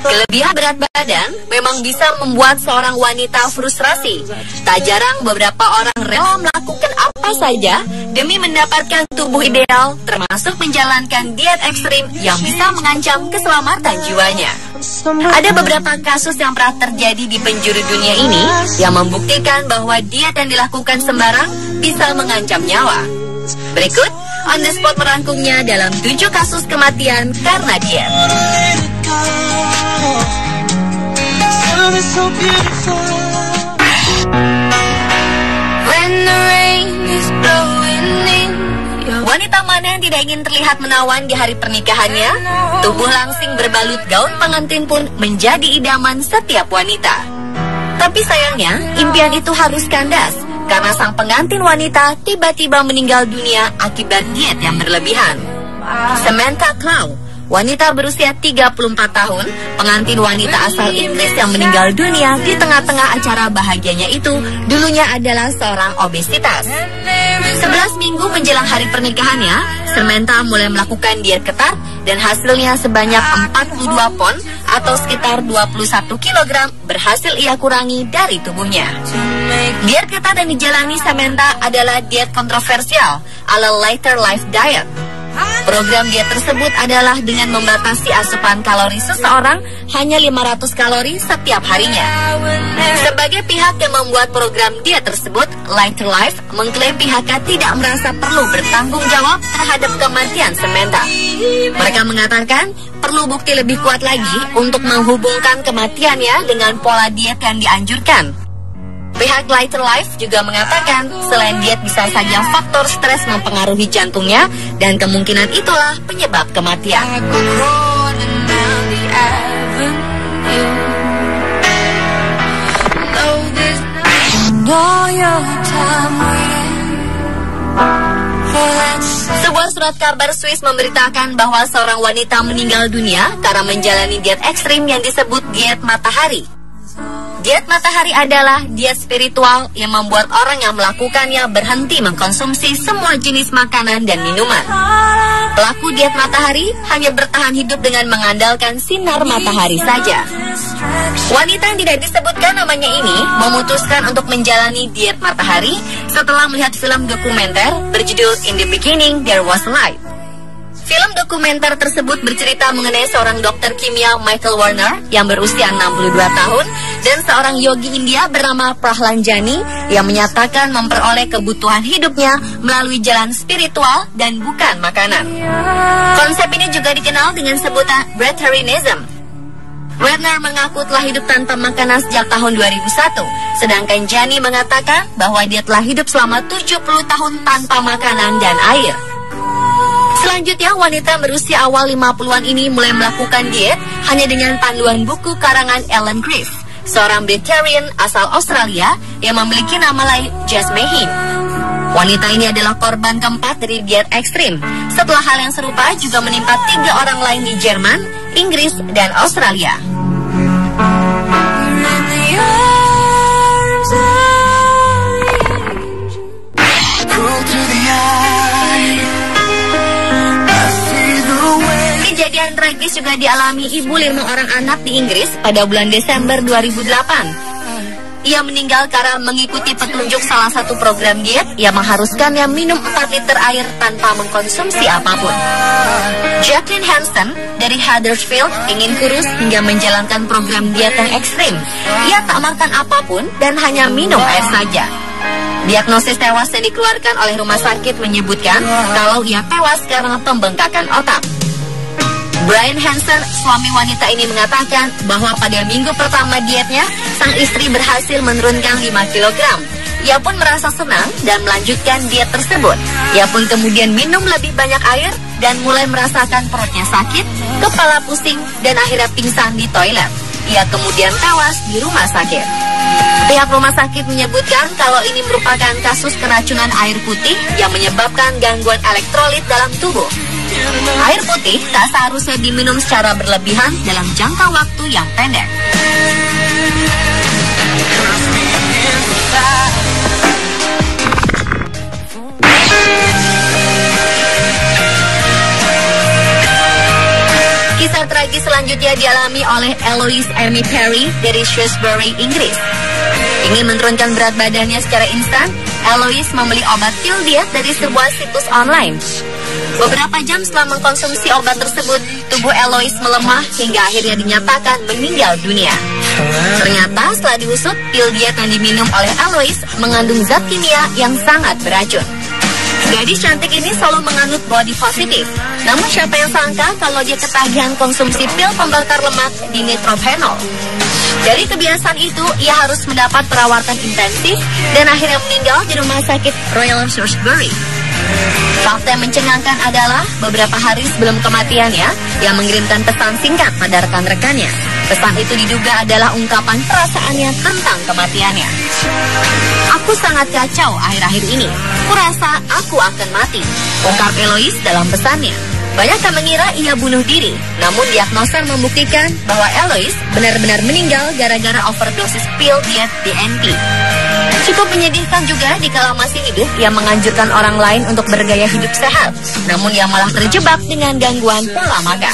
Kelebihan berat badan memang bisa membuat seorang wanita frustrasi. Tak jarang beberapa orang rela melakukan apa saja demi mendapatkan tubuh ideal, termasuk menjalankan diet ekstrim yang bisa mengancam keselamatan jiwanya. Ada beberapa kasus yang pernah terjadi di penjuru dunia ini yang membuktikan bahwa diet yang dilakukan sembarang bisa mengancam nyawa. Berikut On The Spot merangkumnya dalam 7 kasus kematian karena diet. Wanita mana yang tidak ingin terlihat menawan di hari pernikahannya? Tubuh langsing berbalut gaun pengantin pun menjadi idaman setiap wanita. Tapi sayangnya, impian itu harus kandas karena sang pengantin wanita tiba-tiba meninggal dunia akibat diet yang berlebihan. Samantha Clow, wanita berusia 34 tahun, pengantin wanita asal Inggris yang meninggal dunia di tengah-tengah acara bahagianya itu dulunya adalah seorang obesitas. 11 minggu menjelang hari pernikahannya, Samantha mulai melakukan diet ketat dan hasilnya sebanyak 42 pon atau sekitar 21 kg berhasil ia kurangi dari tubuhnya. Diet ketat yang dijalani Samantha adalah diet kontroversial ala Lighter Life Diet. Program diet tersebut adalah dengan membatasi asupan kalori seseorang hanya 500 kalori setiap harinya. Sebagai pihak yang membuat program diet tersebut, Lighter Life mengklaim pihaknya tidak merasa perlu bertanggung jawab terhadap kematian Samantha. Mereka mengatakan perlu bukti lebih kuat lagi untuk menghubungkan kematiannya dengan pola diet yang dianjurkan. Pihak Lighter Life juga mengatakan selain diet bisa saja faktor stres mempengaruhi jantungnya dan kemungkinan itulah penyebab kematian. Sebuah surat kabar Swiss memberitakan bahwa seorang wanita meninggal dunia karena menjalani diet ekstrim yang disebut diet matahari. Diet matahari adalah diet spiritual yang membuat orang yang melakukannya berhenti mengkonsumsi semua jenis makanan dan minuman. Pelaku diet matahari hanya bertahan hidup dengan mengandalkan sinar matahari saja. Wanita yang tidak disebutkan namanya ini memutuskan untuk menjalani diet matahari setelah melihat film dokumenter berjudul In the Beginning There Was Light. Film dokumenter tersebut bercerita mengenai seorang dokter kimia Michael Warner yang berusia 62 tahun dan seorang yogi India bernama Prahlanjani yang menyatakan memperoleh kebutuhan hidupnya melalui jalan spiritual dan bukan makanan. Konsep ini juga dikenal dengan sebutan breatharianism. Warner mengaku telah hidup tanpa makanan sejak tahun 2001, sedangkan Jani mengatakan bahwa dia telah hidup selama 70 tahun tanpa makanan dan air. Selanjutnya, wanita berusia awal 50-an ini mulai melakukan diet hanya dengan panduan buku karangan Ellen Griff, seorang vegetarian asal Australia yang memiliki nama lain Jess Mehin. Wanita ini adalah korban keempat dari diet ekstrim. Setelah hal yang serupa juga menimpa 3 orang lain di Jerman, Inggris, dan Australia. Kejadian tragis juga dialami ibu 5 orang anak di Inggris pada bulan Desember 2008. Ia meninggal karena mengikuti petunjuk salah satu program diet yang mengharuskannya minum 4 liter air tanpa mengkonsumsi apapun. Jacqueline Hansen dari Huddersfield ingin kurus hingga menjalankan program diet yang ekstrim. Ia tak makan apapun dan hanya minum air saja. Diagnosis tewas yang dikeluarkan oleh rumah sakit menyebutkan kalau ia tewas karena pembengkakan otak. Brian Hansen, suami wanita ini mengatakan bahwa pada minggu pertama dietnya, sang istri berhasil menurunkan 5 kg. Ia pun merasa senang dan melanjutkan diet tersebut. Ia pun kemudian minum lebih banyak air dan mulai merasakan perutnya sakit, kepala pusing, dan akhirnya pingsan di toilet. Ia kemudian tewas di rumah sakit. Pihak rumah sakit menyebutkan kalau ini merupakan kasus keracunan air putih yang menyebabkan gangguan elektrolit dalam tubuh. Air putih tak seharusnya diminum secara berlebihan dalam jangka waktu yang pendek. selanjutnya dialami oleh Eloise Amy Perry dari Shrewsbury, Inggris. Ingin menurunkan berat badannya secara instan, Eloise membeli obat pil diet dari sebuah situs online. Beberapa jam setelah mengkonsumsi obat tersebut, tubuh Eloise melemah hingga akhirnya dinyatakan meninggal dunia. Ternyata setelah diusut, pil diet yang diminum oleh Eloise mengandung zat kimia yang sangat beracun. Gadis cantik ini selalu menganut body positive. Namun siapa yang sangka kalau dia ketagihan konsumsi pil pembakar lemak dinitrophenol. Dari kebiasaan itu, ia harus mendapat perawatan intensif dan akhirnya meninggal di rumah sakit Royal Shrewsbury. Fakta yang mencengangkan adalah beberapa hari sebelum kematiannya, ia mengirimkan pesan singkat pada rekan-rekannya. Pesan itu diduga adalah ungkapan perasaannya tentang kematiannya. "Aku sangat kacau akhir-akhir ini. Kurasa aku akan mati," ungkap Eloise dalam pesannya. Banyak yang mengira ia bunuh diri, namun diagnosa membuktikan bahwa Eloise benar-benar meninggal gara-gara overdosis pil diet DNP. Cukup menyedihkan juga dikala masih hidup, ia menganjurkan orang lain untuk bergaya hidup sehat, namun ia malah terjebak dengan gangguan pola makan.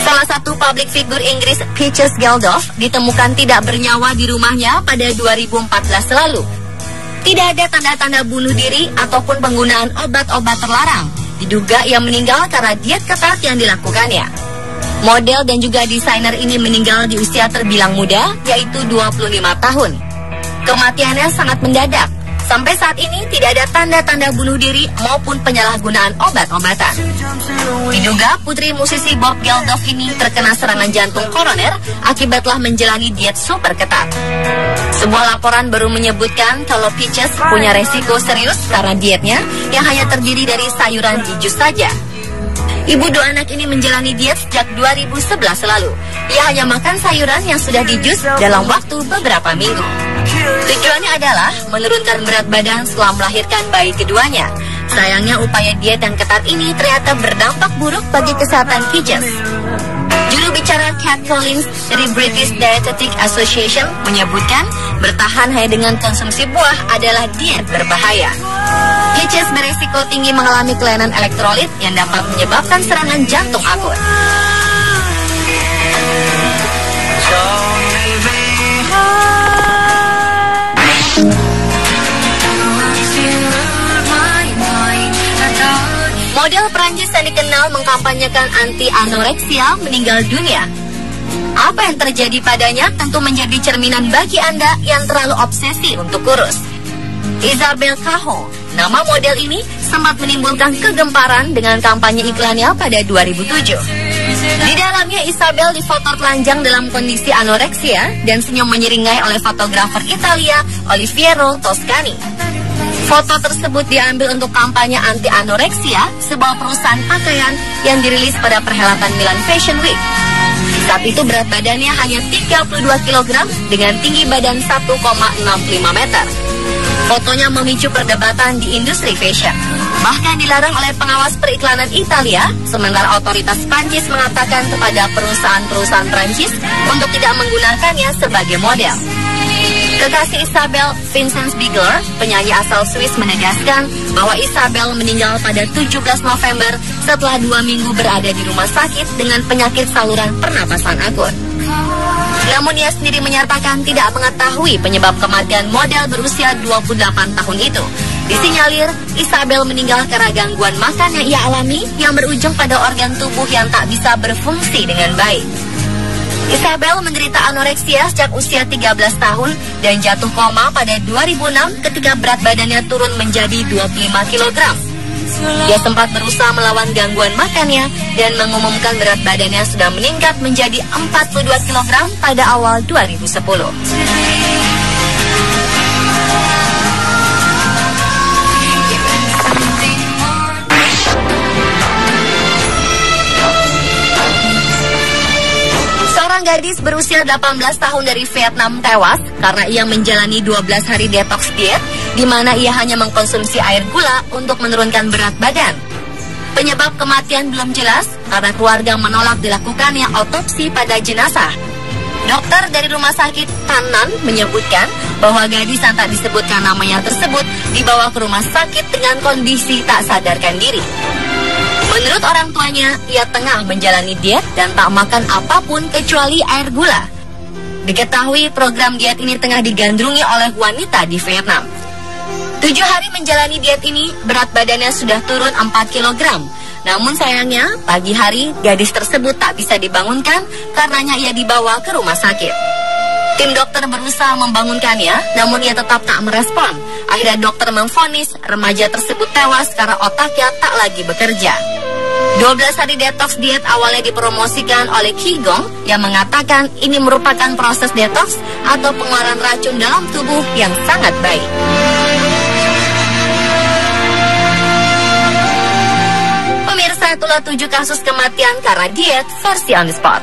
Salah satu public figure Inggris, Peaches Geldof, ditemukan tidak bernyawa di rumahnya pada 2014 lalu. Tidak ada tanda-tanda bunuh diri ataupun penggunaan obat-obat terlarang. Diduga ia meninggal karena diet ketat yang dilakukannya. Model dan juga desainer ini meninggal di usia terbilang muda, yaitu 25 tahun. Kematiannya sangat mendadak. Sampai saat ini tidak ada tanda-tanda bunuh diri maupun penyalahgunaan obat-obatan. Diduga putri musisi Bob Geldof ini terkena serangan jantung koroner akibat telah menjalani diet super ketat. Sebuah laporan baru menyebutkan kalau Peaches punya resiko serius karena dietnya yang hanya terdiri dari sayuran di jus saja. Ibu dua anak ini menjalani diet sejak 2011 lalu. Ia hanya makan sayuran yang sudah di jus dalam waktu beberapa minggu. Tujuannya adalah menurunkan berat badan setelah melahirkan bayi keduanya. Sayangnya upaya diet yang ketat ini ternyata berdampak buruk bagi kesehatan Peaches. Juru bicara Kat Collins dari British Dietetic Association menyebutkan bertahan hanya dengan konsumsi buah adalah diet berbahaya. Peaches beresiko tinggi mengalami kelainan elektrolit yang dapat menyebabkan serangan jantung akut. Model Prancis yang dikenal mengkampanyekan anti-anoreksia meninggal dunia. Apa yang terjadi padanya tentu menjadi cerminan bagi Anda yang terlalu obsesi untuk kurus. Isabelle Caho, nama model ini sempat menimbulkan kegemparan dengan kampanye iklannya pada 2007. Di dalamnya Isabelle difoto telanjang dalam kondisi anoreksia dan senyum menyeringai oleh fotografer Italia Oliviero Toscani. Foto tersebut diambil untuk kampanye anti-anoreksia, sebuah perusahaan pakaian yang dirilis pada perhelatan Milan Fashion Week. Saat itu berat badannya hanya 32 kg dengan tinggi badan 1,65 meter. Fotonya memicu perdebatan di industri fashion. Bahkan dilarang oleh pengawas periklanan Italia, sementara otoritas Prancis mengatakan kepada perusahaan-perusahaan Prancis untuk tidak menggunakannya sebagai model. Kekasih Isabelle, Vincent Bigler, penyanyi asal Swiss, menegaskan bahwa Isabelle meninggal pada 17 November setelah 2 minggu berada di rumah sakit dengan penyakit saluran pernapasan akut. Namun ia sendiri menyatakan tidak mengetahui penyebab kematian model berusia 28 tahun itu. Disinyalir, Isabelle meninggal karena gangguan makan yang ia alami yang berujung pada organ tubuh yang tak bisa berfungsi dengan baik. Isabelle menderita anoreksia sejak usia 13 tahun dan jatuh koma pada 2006 ketika berat badannya turun menjadi 25 kg. Dia sempat berusaha melawan gangguan makannya dan mengumumkan berat badannya sudah meningkat menjadi 42 kg pada awal 2010. Gadis berusia 18 tahun dari Vietnam tewas karena ia menjalani 12 hari detox diet di mana ia hanya mengkonsumsi air gula untuk menurunkan berat badan. Penyebab kematian belum jelas karena keluarga menolak dilakukannya autopsi pada jenazah. Dokter dari rumah sakit Tanan menyebutkan bahwa gadis yang tak disebutkan namanya tersebut dibawa ke rumah sakit dengan kondisi tak sadarkan diri. Menurut orang tuanya, ia tengah menjalani diet dan tak makan apapun kecuali air gula. Diketahui program diet ini tengah digandrungi oleh wanita di Vietnam. 7 hari menjalani diet ini, berat badannya sudah turun 4 kg. Namun sayangnya, pagi hari gadis tersebut tak bisa dibangunkan karenanya ia dibawa ke rumah sakit. Tim dokter berusaha membangunkannya, namun ia tetap tak merespon. Akhirnya dokter memvonis remaja tersebut tewas karena otaknya tak lagi bekerja. 12 hari detox diet awalnya dipromosikan oleh Qigong yang mengatakan ini merupakan proses detox atau pengeluaran racun dalam tubuh yang sangat baik. Pemirsa, itulah 7 kasus kematian karena diet versi on the spot.